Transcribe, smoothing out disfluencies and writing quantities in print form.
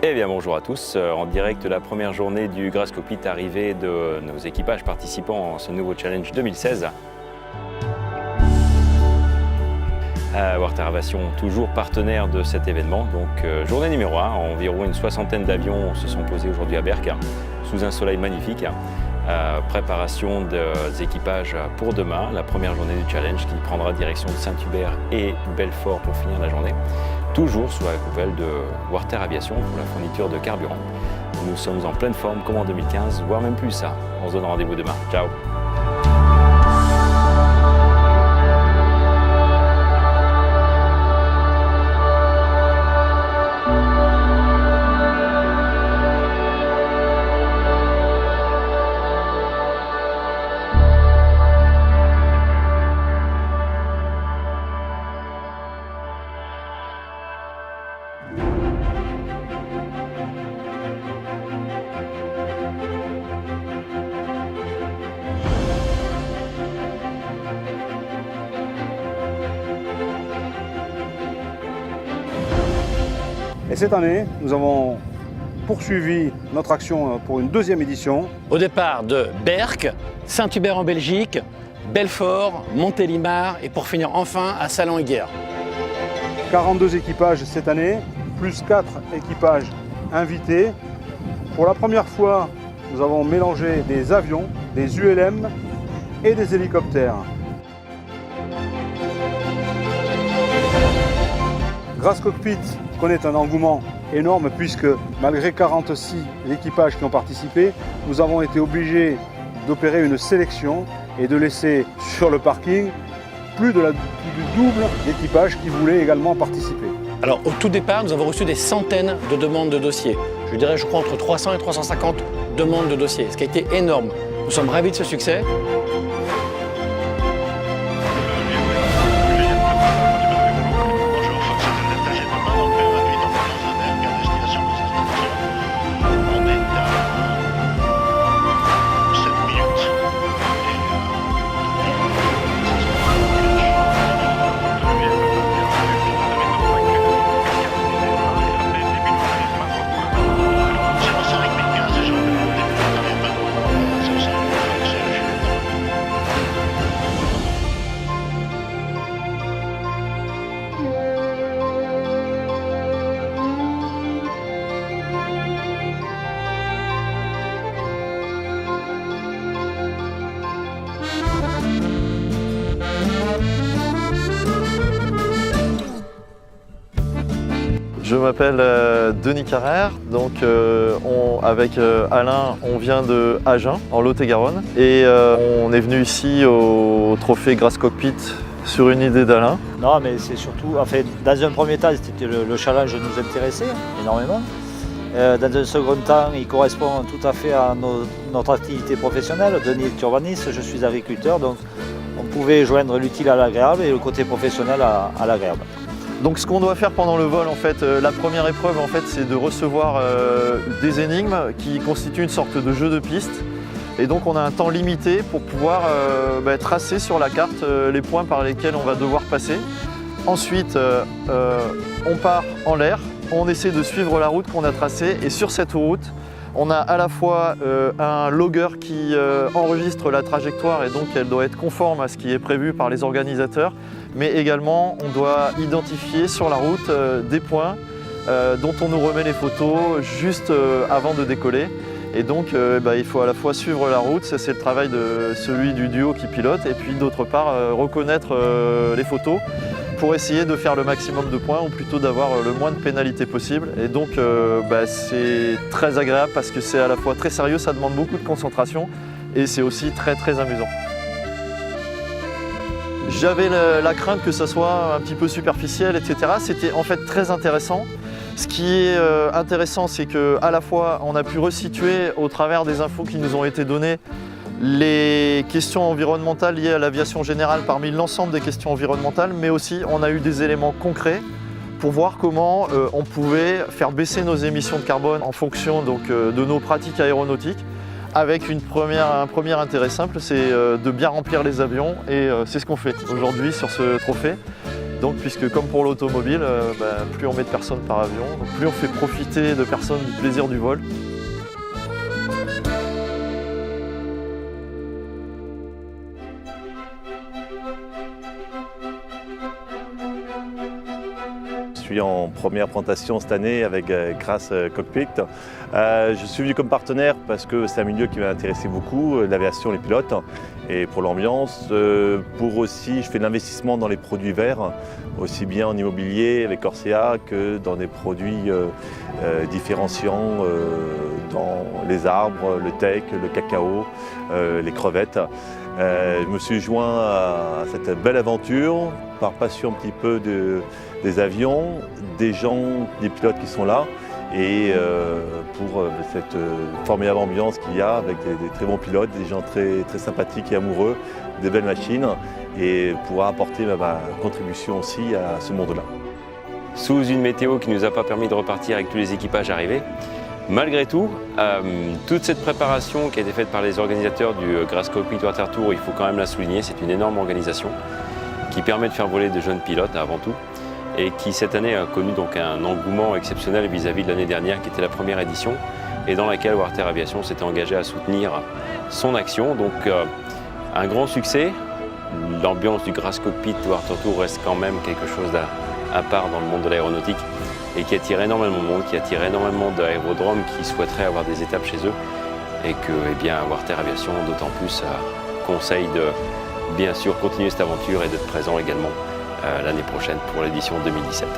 Eh bien bonjour à tous, en direct de la première journée du Grass Cockpit, arrivée de nos équipages participants à ce nouveau challenge 2016. Warter Aviation, toujours partenaire de cet événement, donc journée numéro 1, environ une soixantaine d'avions se sont posés aujourd'hui à Berck, sous un soleil magnifique. Préparation des équipages pour demain, la première journée du challenge qui prendra direction de Saint-Hubert et Belfort pour finir la journée. Toujours sous la coupole de Warter Aviation pour la fourniture de carburant. Nous sommes en pleine forme comme en 2015, voire même plus ça. On se donne rendez-vous demain. Ciao! Et cette année, nous avons poursuivi notre action pour une deuxième édition. Au départ de Berck, Saint-Hubert en Belgique, Belfort, Montélimar et pour finir enfin à Salon-et-Guerre. 42 équipages cette année, plus 4 équipages invités. Pour la première fois, nous avons mélangé des avions, des ULM et des hélicoptères. Grass Cockpit connaît un engouement énorme puisque malgré 46 équipages qui ont participé, nous avons été obligés d'opérer une sélection et de laisser sur le parking plus du double d'équipages qui voulaient également participer. Alors au tout départ, nous avons reçu des centaines de demandes de dossiers. Je dirais, je crois, entre 300 et 350 demandes de dossiers, ce qui a été énorme. Nous sommes ravis de ce succès. Je m'appelle Denis Carrère, donc avec Alain, on vient de Agen, en Lot-et-Garonne, et on est venu ici au trophée Grass Cockpit sur une idée d'Alain. Non, mais c'est surtout, en fait, dans un premier temps, c'était le challenge nous intéressait énormément. Dans un second temps, il correspond tout à fait à notre activité professionnelle. Denis est urbaniste, je suis agriculteur, donc on pouvait joindre l'utile à l'agréable et le côté professionnel à l'agréable. Donc ce qu'on doit faire pendant le vol, en fait, la première épreuve, en fait, c'est de recevoir des énigmes qui constituent une sorte de jeu de piste. Et donc on a un temps limité pour pouvoir tracer sur la carte les points par lesquels on va devoir passer. Ensuite, on part en l'air, on essaie de suivre la route qu'on a tracée et sur cette route, on a à la fois un logger qui enregistre la trajectoire et donc elle doit être conforme à ce qui est prévu par les organisateurs, mais également on doit identifier sur la route des points dont on nous remet les photos juste avant de décoller. Et donc il faut à la fois suivre la route, ça c'est le travail de celui du duo qui pilote, et puis d'autre part reconnaître les photos pour essayer de faire le maximum de points ou plutôt d'avoir le moins de pénalités possible. Et donc c'est très agréable parce que c'est à la fois très sérieux, ça demande beaucoup de concentration et c'est aussi très amusant. J'avais la crainte que ça soit un petit peu superficiel, etc. C'était en fait très intéressant. Ce qui est intéressant, c'est qu'à la fois on a pu resituer au travers des infos qui nous ont été données les questions environnementales liées à l'aviation générale parmi l'ensemble des questions environnementales, mais aussi on a eu des éléments concrets pour voir comment on pouvait faire baisser nos émissions de carbone en fonction donc, de nos pratiques aéronautiques, avec un premier intérêt simple, c'est de bien remplir les avions, et c'est ce qu'on fait aujourd'hui sur ce trophée. Donc, puisque comme pour l'automobile, plus on met de personnes par avion, donc plus on fait profiter de personnes du plaisir du vol. Je suis en première présentation cette année avec Grass Cockpit. Je suis venu comme partenaire parce que c'est un milieu qui m'a intéressé beaucoup, l'aviation, les pilotes, et pour l'ambiance. Pour aussi, je fais de l'investissement dans les produits verts, aussi bien en immobilier avec Corsia que dans des produits différenciants dans les arbres, le teak, le cacao, les crevettes. Je me suis joint à cette belle aventure par passion un petit peu des avions, des gens, des pilotes qui sont là, et pour cette formidable ambiance qu'il y a avec des très bons pilotes, des gens très sympathiques et amoureux, des belles machines, et pouvoir apporter ma contribution aussi à ce monde-là. Sous une météo qui ne nous a pas permis de repartir avec tous les équipages arrivés, malgré tout, toute cette préparation qui a été faite par les organisateurs du Grass Cockpit Water Tour, il faut quand même la souligner, c'est une énorme organisation qui permet de faire voler de jeunes pilotes avant tout, et qui cette année a connu donc un engouement exceptionnel vis-à-vis de l'année dernière qui était la première édition et dans laquelle Warter Aviation s'était engagé à soutenir son action. Donc un grand succès. L'ambiance du Grass Cockpit Water Tour reste quand même quelque chose à part dans le monde de l'aéronautique et qui attire énormément de monde, qui attire énormément d'aérodromes qui souhaiteraient avoir des étapes chez eux, et que Warter Aviation d'autant plus conseille de bien sûr continuer cette aventure et d'être présent également l'année prochaine pour l'édition 2017.